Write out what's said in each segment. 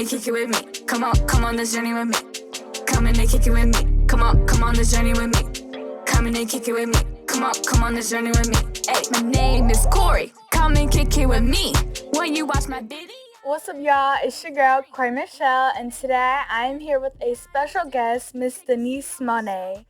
and kick it with me. Come on this journey with me. Come and kick it with me. Come on this journey with me. Come and kick it with me. Come on this journey with me. Hey, my name is Kori. Come and kick it with me. When you watch my video. What's up, y'all? It's your girl, Kori Michelle, and today I am here with a special guest, Miss Denise Monet.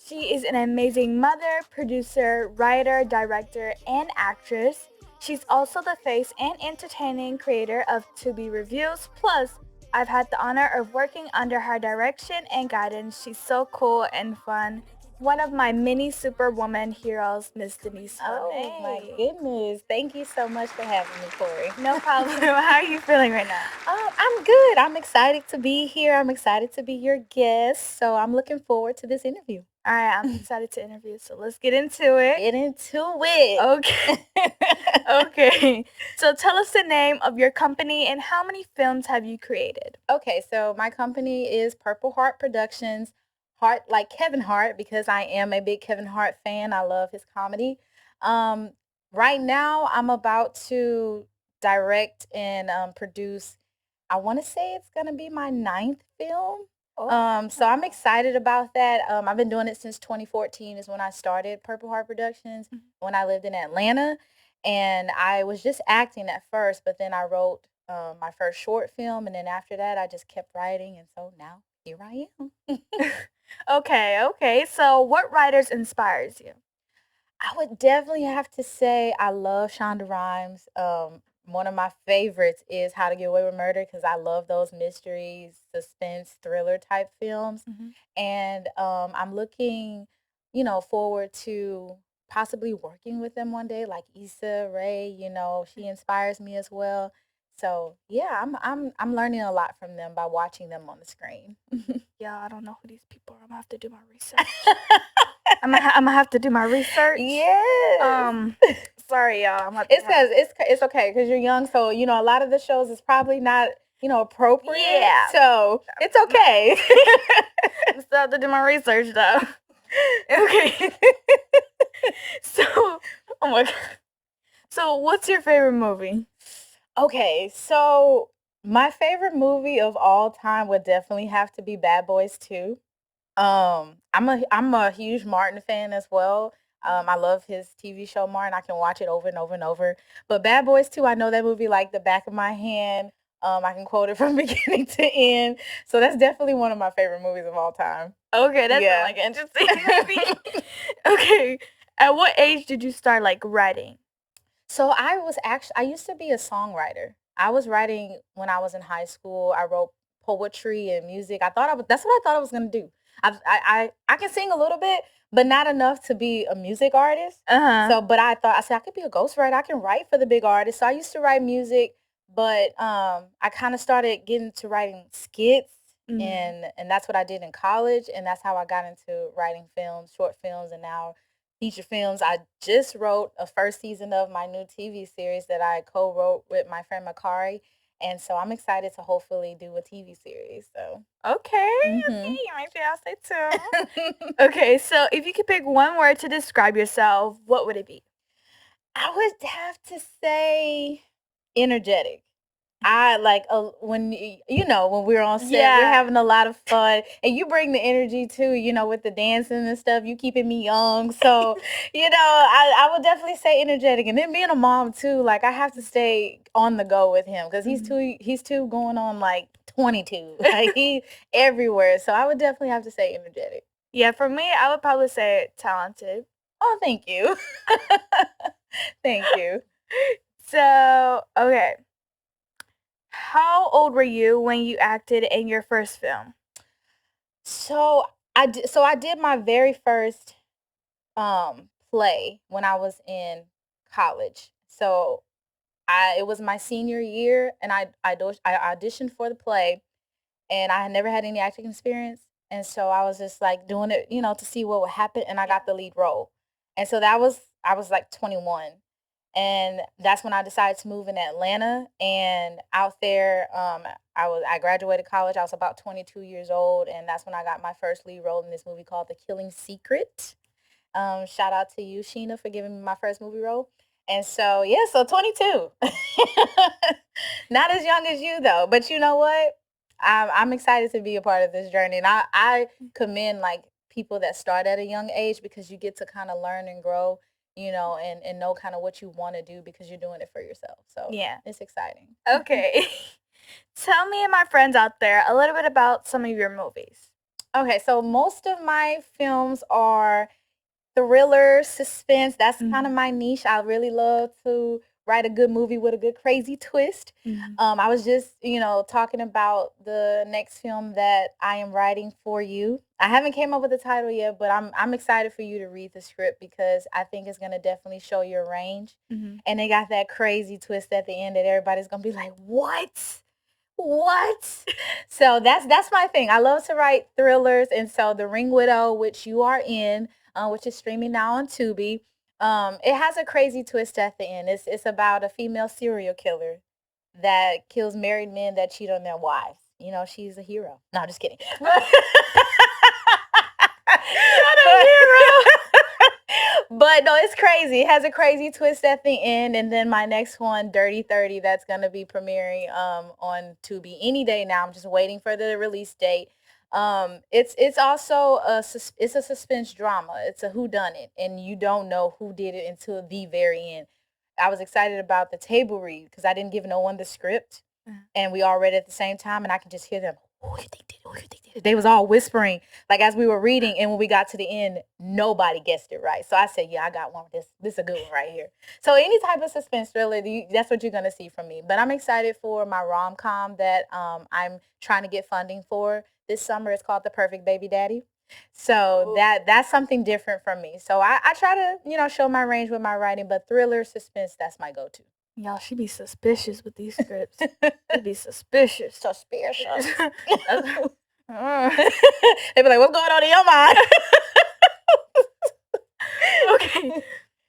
She is an amazing mother, producer, writer, director, and actress. She's also the face and entertaining creator of To Be Reviews. Plus, I've had the honor of working under her direction and guidance. She's so cool and fun. One of my mini superwoman heroes, Miss Denise Monet. Oh my goodness. Thank you so much for having me, Kori. No problem. How are you feeling right now? I'm good. I'm excited to be here. I'm excited to be your guest. So I'm looking forward to this interview. All right, I'm excited to interview. So let's get into it. Get into it. Okay. Okay. So tell us the name of your company and how many films have you created? Okay, so my company is Purple Heart Productions. Heart like Kevin Hart, because I am a big Kevin Hart fan. I love his comedy. Right now, I'm about to direct and produce. I want to say it's gonna be my 9th film. So I'm excited about that. I've been doing it since 2014 is when I started Purple Heart Productions when I lived in Atlanta, and I was just acting at first, but then I wrote my first short film, and then after that, I just kept writing, and so now here I am. Okay. So what writers inspires you? I would definitely have to say I love Shonda Rhimes. One of my favorites is How to Get Away with Murder because I love those mysteries, suspense, thriller type films. And I'm looking, forward to possibly working with them one day, like Issa Rae. She inspires me as well. So yeah, I'm learning a lot from them by watching them on the screen. Yeah, I don't know who these people are. I'm gonna have to do my research. I'm gonna have to do my research. Yeah. Sorry, y'all. It's okay because you're young, so a lot of the shows is probably not appropriate. Yeah. So it's okay. I still have to do my research though. Okay. So, oh my god. So, what's your favorite movie? Okay, so my favorite movie of all time would definitely have to be Bad Boys 2. I'm a huge Martin fan as well. I love his TV show Martin. I can watch it over and over and over. But Bad Boys 2, I know that movie like the back of my hand. I can quote it from beginning to end. So that's definitely one of my favorite movies of all time. Okay, that's like an interesting movie. Okay. At what age did you start writing? So I used to be a songwriter. I was writing when I was in high school. I wrote poetry and music. That's what I thought I was gonna do. I can sing a little bit, but not enough to be a music artist. So, but I said I could be a ghostwriter. I can write for the big artists. So I used to write music, but I kind of started getting to writing skits, and that's what I did in college, and that's how I got into writing films, short films, and now feature films. I just wrote a first season of my new TV series that I co-wrote with my friend Kori. And so I'm excited to hopefully do a TV series. So okay, make sure y'all stay tuned. Okay, so if you could pick one word to describe yourself, what would it be? I would have to say energetic. I like when when we're on set, we're having a lot of fun, and you bring the energy too. With the dancing and stuff, you keeping me young. So I would definitely say energetic, and then being a mom too. Like I have to stay on the go with him because he's two going on like 22. Like he everywhere. So I would definitely have to say energetic. Yeah, for me, I would probably say talented. Oh, thank you. Thank you. So okay. How old were you when you acted in your first film? So I did my very first play when I was in college. So it was my senior year, and I auditioned for the play, and I had never had any acting experience, and so I was just like doing it, to see what would happen, and I got the lead role, and so I was like 21. And that's when I decided to move in Atlanta. And out there, I graduated college. I was about 22 years old, and that's when I got my first lead role in this movie called The Killing Secret. Shout out to you, Sheena, for giving me my first movie role. And so 22. Not as young as you though, but you know what? I'm excited to be a part of this journey, and I commend like people that start at a young age because you get to kind of learn and grow, and know kind of what you want to do because you're doing it for yourself. So Yeah. it's exciting. Okay. Tell me and my friends out there a little bit about some of your movies. Okay, so most of my films are thriller, suspense. That's kind of Mhm. my niche. I really love to write a good movie with a good crazy twist. Mhm. I was just, talking about the next film that I am writing for you. I haven't came up with the title yet, but I'm excited for you to read the script because I think it's gonna definitely show your range. Mhm. And they got that crazy twist at the end that everybody's gonna be like, "What? What?" So that's my thing. I love to write thrillers, and so The Ring Widow, which you are in, which is streaming now on Tubi. It has a crazy twist at the end. It's about a female serial killer that kills married men that cheat on their wives. She's a hero. No, just kidding. Not a hero. But no, it's crazy. It has a crazy twist at the end. And then my next one, Dirty 30, that's gonna be premiering on Tubi any day now. I'm just waiting for the release date. It's also it's a suspense drama. It's a whodunit, and you don't know who did it until the very end. I was excited about the table read because I didn't give no one the script, and we all read it at the same time, and I could just hear them. Who you think did it? Who you think did it? They was all whispering like as we were reading, and when we got to the end, nobody guessed it right. So I said, "Yeah, I got one. This is a good one right here." So any type of suspense thriller, that's what you're gonna see from me. But I'm excited for my rom-com that I'm trying to get funding for this summer. It's called The Perfect Baby Daddy. So that's something different from me. So I try to show my range with my writing, but thriller, suspense, that's my go-to. Y'all, she be suspicious with these scripts. She be suspicious. Suspicious. Uh, They be like, "What's going on in your mind?" okay.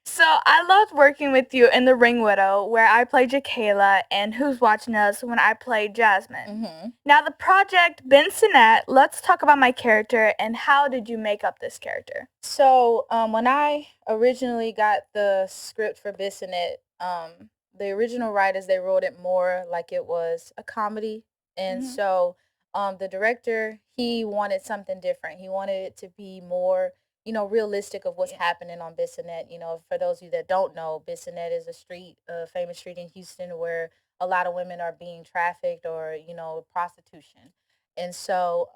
So I loved working with you in The Ring Widow, where I played Jakayla, and Who's Watching Us when I played Jasmine. Mm-hmm. Now the project Bensonet, let's talk about my character and how did you make up this character? So when I originally got the script for Bissonnet, the original writers, they wrote it more like it was a comedy. And Mhm. so the director, he wanted something different. He wanted it to be more, realistic of what's happening on Bissonnet. For those of you that don't know, Bissonnet is a famous street in Houston where a lot of women are being trafficked or, prostitution. And so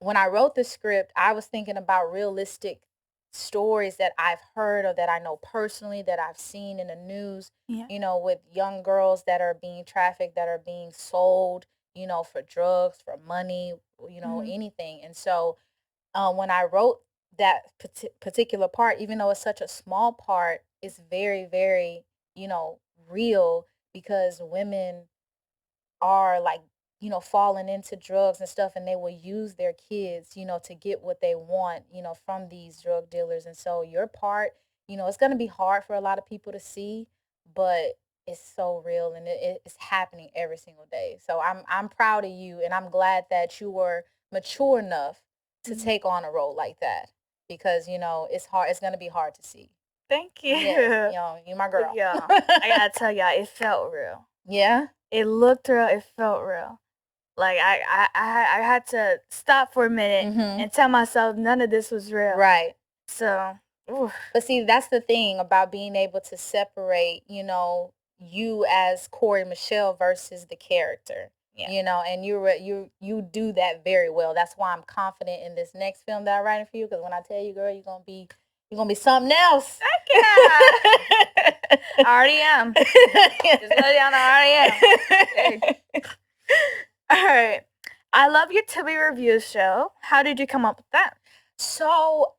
when I wrote the script, I was thinking about realistic stories that I've heard or that I know personally that I've seen in the news, Yeah. with young girls that are being trafficked, that are being sold, for drugs, for money, Mhm. anything. And so when I wrote that particular part, even though it's such a small part, it's very, very, real because women are like falling into drugs and stuff, and they will use their kids to get what they want from these drug dealers. And so your part, it's going to be hard for a lot of people to see, but it's so real, and it's happening every single day. So I'm proud of you, and I'm glad that you were mature enough to Mhm. take on a role like that because it's hard, it's going to be hard to see. Thank you. Yes, you my girl. Yeah. I gotta tell y'all, it felt real. Yeah. It looked real. It felt real. Like I had to stop for a minute Mm-hmm. and tell myself none of this was real. Right. So, oof. But see, that's the thing about being able to separate, you as Kori Michelle versus the character. Yeah. And you do that very well. That's why I'm confident in this next film that I'm writing for you. Because when I tell you, girl, you're gonna be something else. I already am. Just let y'all know I already am. Okay. All right. I love your Tubi reviews show. How did you come up with that? So,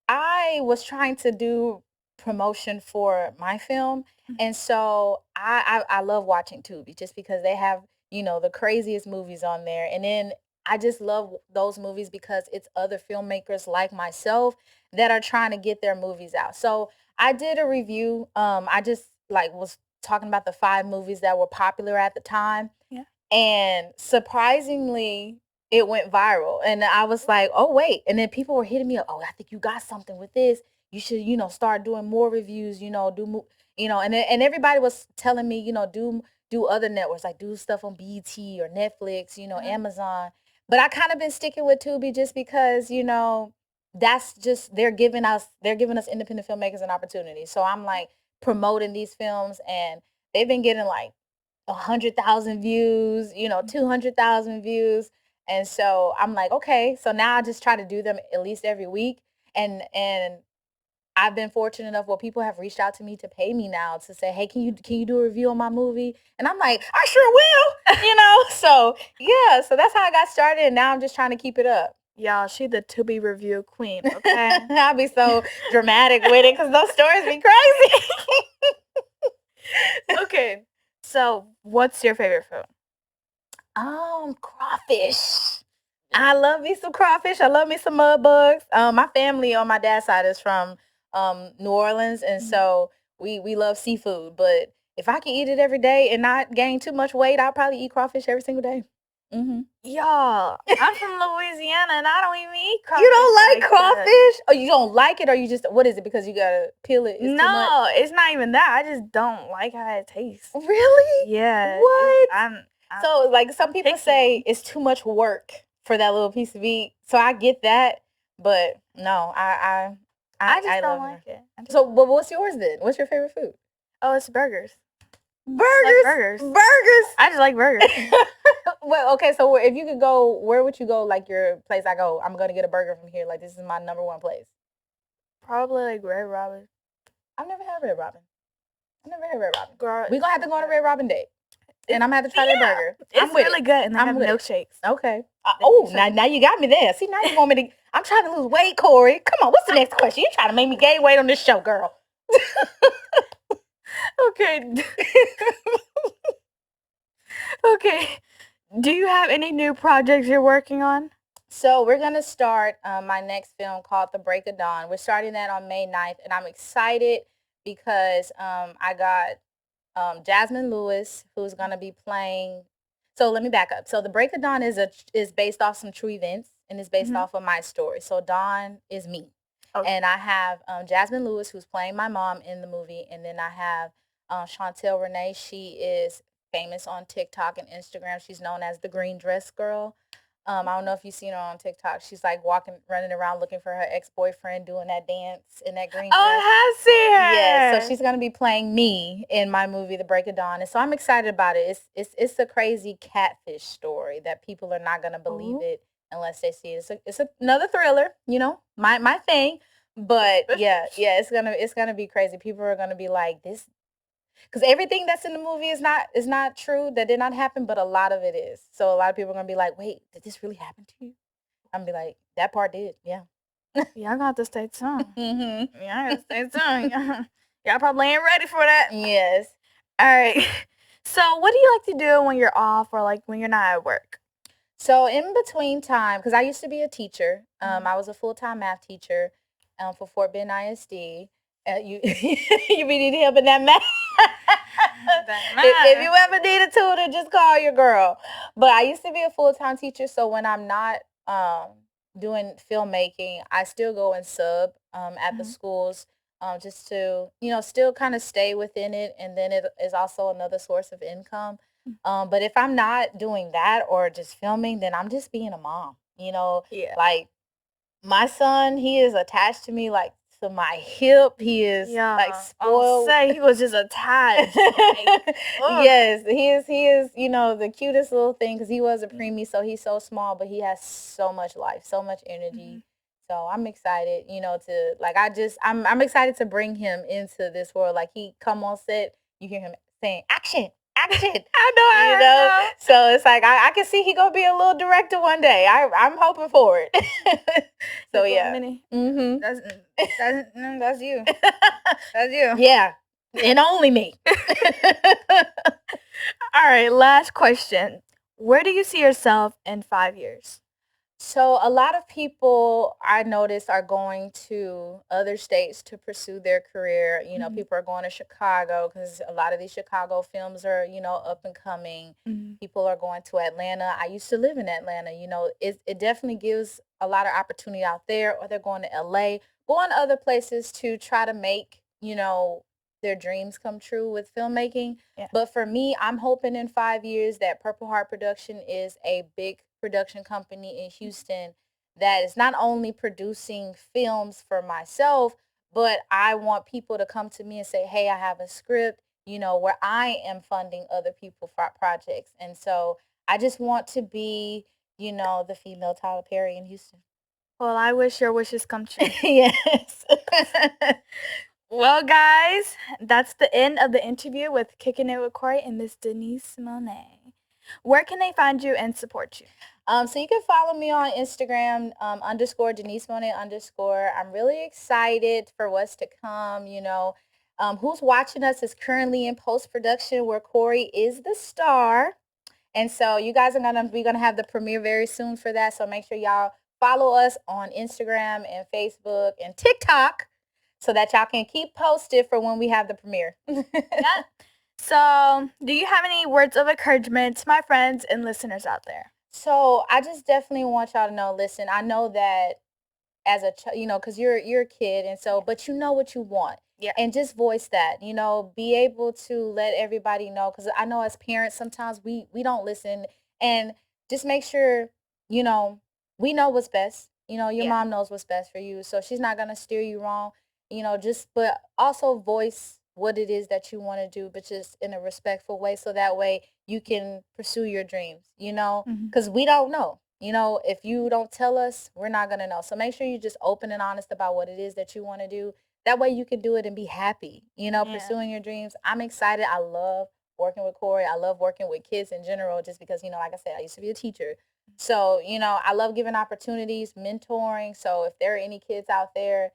I was trying to do promotion for my film, and so I love watching Tubi just because they have the craziest movies on there, and then I just love those movies because it's other filmmakers like myself that are trying to get their movies out. So I did a review. I just like was talking about the 5 movies that were popular at the time. Yeah. And surprisingly, it went viral. And I was like, "Oh, wait." And then people were hitting me up, "Oh, I think you got something with this. You should, start doing more reviews, do, and everybody was telling me, do other networks, like do stuff on BET or Netflix, Amazon. But I kind of been sticking with Tubi just because, that's just they're giving us independent filmmakers an opportunity. So I'm like promoting these films, and they've been getting like 100,000 views, 200,000 views. And so I'm like, okay, so now I just try to do them at least every week. And I've been fortunate enough where people have reached out to me to pay me now to say, hey, can you do a review on my movie? And I'm like, I sure will, So yeah, so that's how I got started, and now I'm just trying to keep it up. Y'all, she the Tubi review queen, okay? I'll be so dramatic with it because those stories be crazy. Okay, so what's your favorite food? Crawfish. I love me some crawfish. I love me some mud bugs. My family on my dad's side is from New Orleans, and so we love seafood. But if I can eat it every day and not gain too much weight, I'll probably eat crawfish every single day. Y'all, I'm from Louisiana and I don't even eat crawfish. You don't like that. crawfish? Or you don't like it, or you just, what is it? Because you gotta peel it? It's too much? No, it's not even that. I just don't like how it tastes. Really? Yeah. What? So like some I'm people picky. say it's too much work for that little piece of meat. So I get that, but no, I just don't love like it. So, but what's yours then? What's your favorite food? Oh, it's burgers. Burgers. burgers. Burgers. I just like burgers. Well, okay. So if you could go, where would you go? Like your place, I go, I'm gonna get a burger from here. Like this is my number one place. Probably like Red Robin. I've never had Red Robin. Girl, We're gonna have to go on a Red Robin date. And I'm gonna have to try their burger. It's really good, and they have milkshakes. Okay. Now you got me there. See, now you want me to. I'm trying to lose weight, Kori. Come on, what's the next question? You're trying to make me gain weight on this show, girl. Okay. Okay. Do you have any new projects you're working on? So we're gonna start my next film called The Break of Dawn. We're starting that on May 9th, and I'm excited because I got Jasmine Lewis, who's gonna be playing. So let me back up. So The Break of Dawn is based off some true events, and it's based off of my story. So Dawn is me. Okay. And I have Jasmine Lewis, who's playing my mom in the movie, and then I have Chantel Renee. She is famous on TikTok and Instagram. She's known as the Green Dress Girl. I don't know if you've seen her on TikTok. She's like running around looking for her ex-boyfriend, doing that dance in that green dress. Oh, I have seen her. Yeah, so she's gonna be playing me in my movie, The Break of Dawn, and so I'm excited about it. It's a crazy catfish story that people are not gonna believe it unless they see it. It's another thriller, my thing. But yeah, it's gonna be crazy. People are gonna be like, this, because everything that's in the movie is not true. That did not happen, but a lot of it is. So a lot of people are gonna be like, wait, did this really happen to you? I'm gonna be like, that part did, yeah. Y'all got to stay tuned. Y'all got to stay tuned. Y'all probably ain't ready for that. Yes. All right. So what do you like to do when you're off or like when you're not at work? So in between time, because I used to be a teacher. I was a full-time math teacher for Fort Bend ISD. You be needing help in that math. If you ever need a tutor, just call your girl. But I used to be a full-time teacher, so when I'm not doing filmmaking, I still go and sub at the schools just to, still kind of stay within it. And then it is also another source of income. But if I'm not doing that or just filming, then I'm just being a mom, like my son, he is attached to me like to my hip. He is like spoiled. Say he was just attached. Yes, he is, the cutest little thing because he was a preemie, so he's so small, but he has so much life, so much energy. So I'm excited, to like I'm excited to bring him into this world. Like he come on set, you hear him saying action. I know. So it's like I can see he gonna be a little director one day. I'm hoping for it. So yeah. That's you. That's you. Yeah, and only me. All right, last question. Where do you see yourself in 5 years? So a lot of people I notice are going to other states to pursue their career. People are going to Chicago because a lot of these Chicago films are, up and coming. People are going to Atlanta. I used to live in Atlanta. It definitely gives a lot of opportunity out there, or they're going to LA, going to other places to try to make, their dreams come true with filmmaking. Yeah. But for me, I'm hoping in 5 years that Purple Heart Production is a big production company in Houston that is not only producing films for myself, but I want people to come to me and say, hey, I have a script, where I am funding other people for projects. And so I just want to be, the female Tyler Perry in Houston. Well, I wish your wishes come true. Yes. Well, guys, that's the end of the interview with Kicking It with Kori and Miss Denise Monet. Where can they find you and support you? So you can follow me on Instagram, _ Denise Monet _ I'm really excited for what's to come. Who's Watching Us is currently in post-production where Kori is the star. And so you guys are we're gonna have the premiere very soon for that. So make sure y'all follow us on Instagram and Facebook and TikTok so that y'all can keep posted for when we have the premiere. Yeah. So, do you have any words of encouragement to my friends and listeners out there? So I just definitely want y'all to know, listen, I know that as a because you're a kid, and so but you know what you want. Yeah. And just voice that, be able to let everybody know, because I know as parents sometimes we don't listen, and just make sure we know what's best. Your mom knows what's best for you, so she's not going to steer you wrong. Just but also voice what it is that you want to do, but just in a respectful way, so that way you can pursue your dreams, because we don't know. If you don't tell us, we're not going to know. So make sure you're just open and honest about what it is that you want to do. That way you can do it and be happy, pursuing your dreams. I'm excited. I love working with Kori. I love working with kids in general, just because, like I said, I used to be a teacher. So, I love giving opportunities, mentoring. So if there are any kids out there,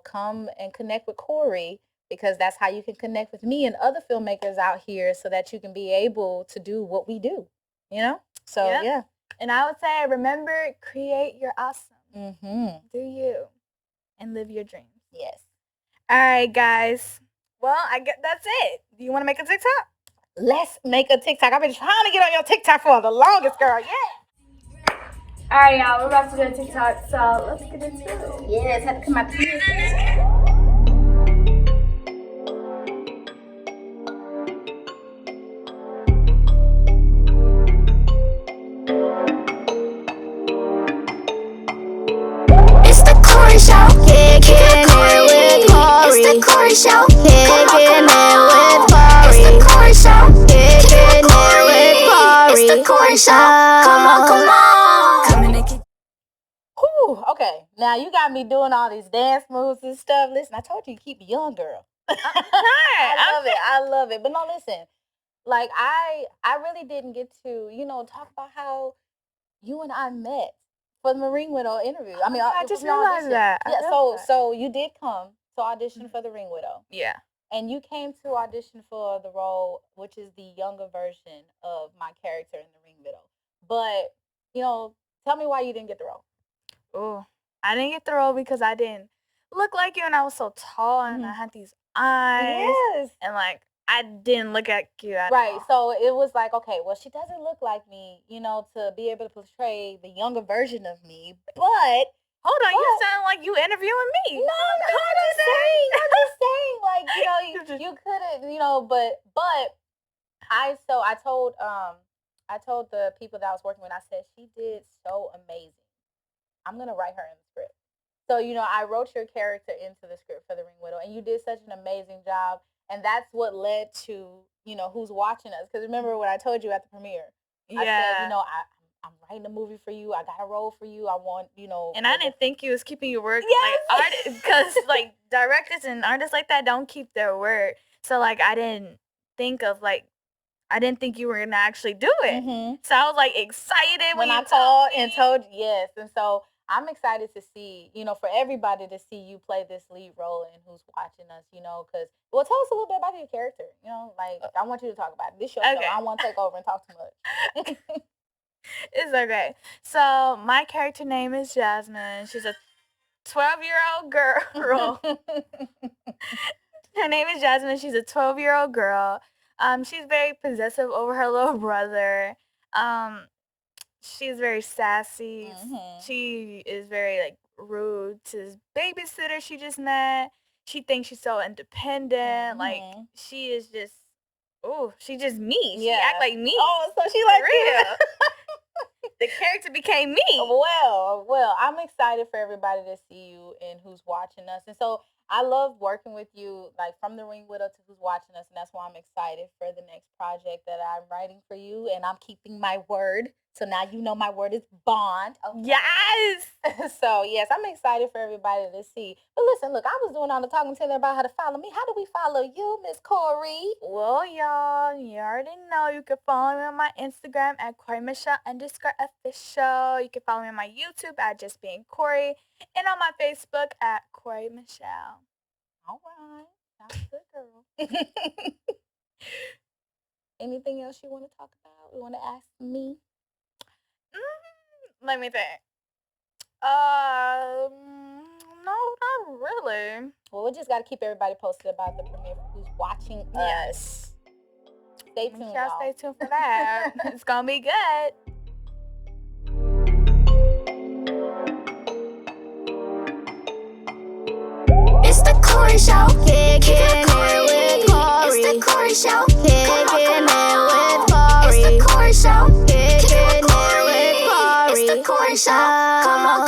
come and connect with Kori, because that's how you can connect with me and other filmmakers out here, so that you can be able to do what we do, So, yeah. And I would say, remember, create your awesome. Do you and live your dreams. Yes. All right, guys. Well, I guess that's it. Do you want to make a TikTok? Let's make a TikTok. I've been trying to get on your TikTok for the longest, girl. Yeah. All right, y'all. We're about to do a TikTok, so let's get into it. Yes, had to come out to you. It's the Kori Show. Kicking it with Kori. It's the Kori Show. Kicking it with Kori. It's the Kori Show. Kicking it with Kori. It's the Kori Show. Come on, come on. Come in and kick. Whew, okay. Now you got me doing all these dance moves and stuff. Listen, I told you to keep young, girl. I love it. But no, listen. Like I really didn't get to, talk about how you and I met for the Ring Widow interview. I mean, I just realized that. Yeah, so you did come to audition for the Ring Widow. Yeah. And you came to audition for the role, which is the younger version of my character in the Ring Widow. But, tell me why you didn't get the role. Oh, I didn't get the role because I didn't look like you, and I was so tall, and I had these eyes. Yes. And I didn't look at you at Right. all. So it was like, okay, well, she doesn't look like me, to be able to portray the younger version of me. But hold on, you sound like you interviewing me. No, I'm just saying, like, you couldn't, but I told the people that I was working with, I said, she did so amazing. I'm gonna write her in the script. So, I wrote your character into the script for the Ring Widow, and you did such an amazing job. And that's what led to, Who's Watching Us. Because remember when I told you at the premiere, I said, I'm writing a movie for you. I got a role for you. I want, And I didn't think you was keeping your word. Yes. Because directors and artists like that don't keep their word. So I didn't think you were gonna actually do it. So I was excited when I called and told you. Yes. And so I'm excited to see, for everybody to see you play this lead role in Who's Watching Us, because, well, tell us a little bit about your character, I want you to talk about it. This your show. I don't want to take over and talk too much. It's okay. So my character name is Jasmine. She's a 12-year-old girl. Her name is Jasmine. She's a 12-year-old girl. She's very possessive over her little brother. She's very sassy. She is very rude to this babysitter she just met. she thinks she's so independent. Like, Mhm. she is just, she's just me. She Yeah. act like me. Oh, so she like real. you. The character became me. Well, I'm excited for everybody to see you and who's watching us. And so I love working with you, like from the Ring Widow to who's watching us. And that's why I'm excited for the next project that I'm writing for you. And I'm keeping my word. So now you know my word is bond. Okay? Yes. So, yes, I'm excited for everybody to see. But listen, look, I was doing all the talking to them about how to follow me. How do we follow you, Miss Kori? Well, y'all, you already know you can follow me on my Instagram at KoriMichelle_official. You can follow me on my YouTube at Just Being Kori, and on my Facebook at Kori Michelle. All right. Sounds good, girl. Anything else you want to talk about? You want to ask me? Let me think. No, not really. Well, we just got to keep everybody posted about the premiere who's watching us. Yes. Stay tuned, Y'all y'all. stay tuned for that. It's gonna be good. It's the Kori Show. Kicking it with Kori. It's the Kori Show. Kicking it with Kori. It's the Kori Show. Kicking it with Kori. It's the Kori Show. Come on.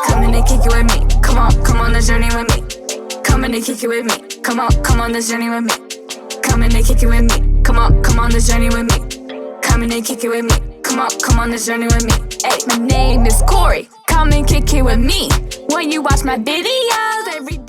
Come in and kick it with me. Come on this journey with me. Come in and kick it with me. Come on this journey with me. Come in and kick it with me. Come on this journey with me. Come in and kick it with me. Come on this journey with me. Hey, my name is Kori. Come and kick it with me. When you watch my videos every day.